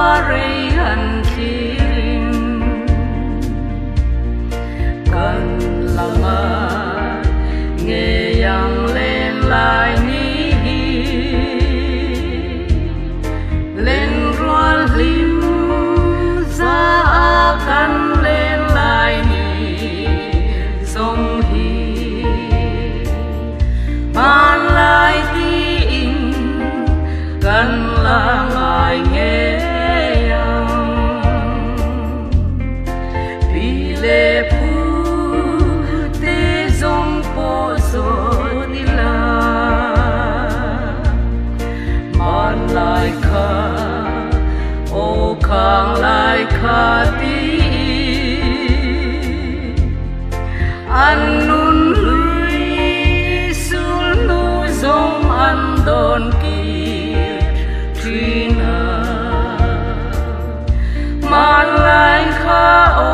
qua rây hẳn thiên cần lòng ơi nghe yang lên lại ní lên ruan lim ra akan lên lại ní sông hi man lại tin cần là ngài nghe vì lệ phu te dòng po so đi la man lại kha ô khang lại kha ti an nun lui sul nu dòng an don Trina man lai kha o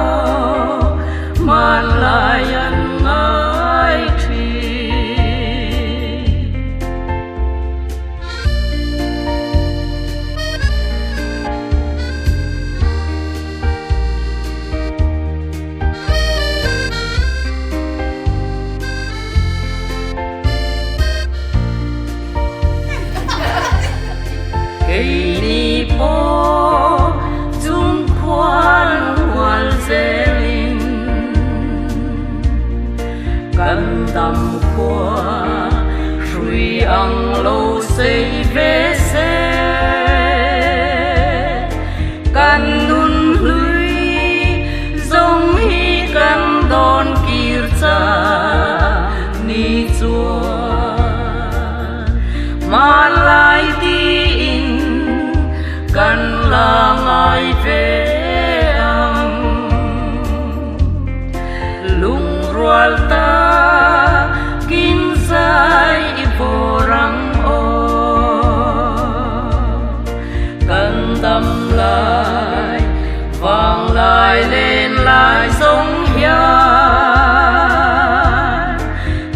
man lai an ngai tri cây ni po dung khoan hoàn dễ linh căn tâm qua suy ăn lâu xây về xe căn nun lưới giống hi căn đòn kia cha ni chua mà lại tin cần là ngài về lung rual ta kin sai vô răng ô cần tâm lại vang lại lên lại giống hiền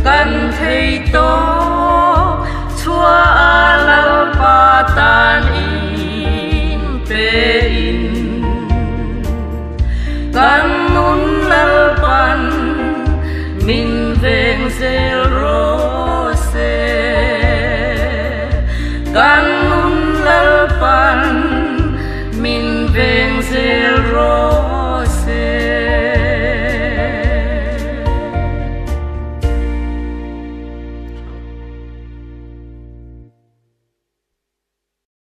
cần thấy tô chúa lal pa ta